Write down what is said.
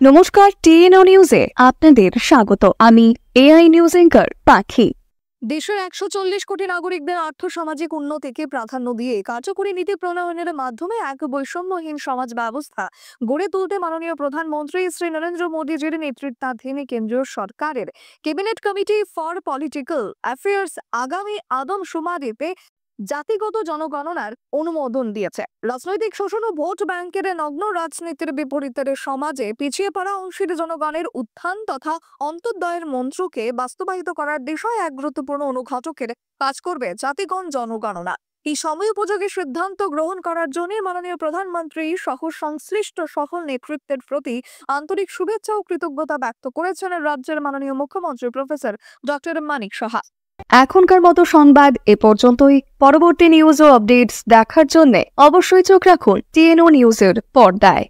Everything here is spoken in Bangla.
নমস্কার, টিএনও নিউজে আপনাদের স্বাগত। আমি এআই নিউজ অ্যাঙ্কার পাখি। দেশের 140 কোটি নাগরিকদের আর্থ-সামাজিক উন্নতিকে প্রাধান্য দিয়ে কার্যকরী নীতি প্রণয়নের মাধ্যমে এক বৈষম্যহীন সমাজ ব্যবস্থা গড়ে তুলতে মাননীয় প্রধানমন্ত্রী শ্রী নরেন্দ্র মোদীজির নেতৃত্বাধীন কেন্দ্রীয় সরকারের cabinet committee for political affairs আগামী আদমশুমারিতে জাতিগত জনগণনার অনুমোদন দিয়েছে। রাজনৈতিক শোষণ ও ভোট ব্যাংকের নগ্ন রাজনীতির বিপরীতে সমাজে পিছিয়ে পড়া অংশের জনগণের উত্থান তথা অন্তর্দয়ের মন্ত্রকে বাস্তবায়িত করার দিশায় এক গুরুত্বপূর্ণ অনুঘটকের কাজ করবে জাতিগণ জনগণনা। এই সময় উপযোগী সিদ্ধান্ত গ্রহণ করার জন্য মাননীয় প্রধানমন্ত্রী সহ সংশ্লিষ্ট সকল নেতৃত্বের প্রতি আন্তরিক শুভেচ্ছা ও কৃতজ্ঞতা ব্যক্ত করেছেন রাজ্যের মাননীয় মুখ্যমন্ত্রী প্রফেসর ডক্টর মানিক সাহা। এখনকার মতো সংবাদ এ পর্যন্তই। পরবর্তী নিউজ ও আপডেটস দেখার জন্য অবশ্যই চোখ রাখুন টিএনও নিউজের পর্দায়।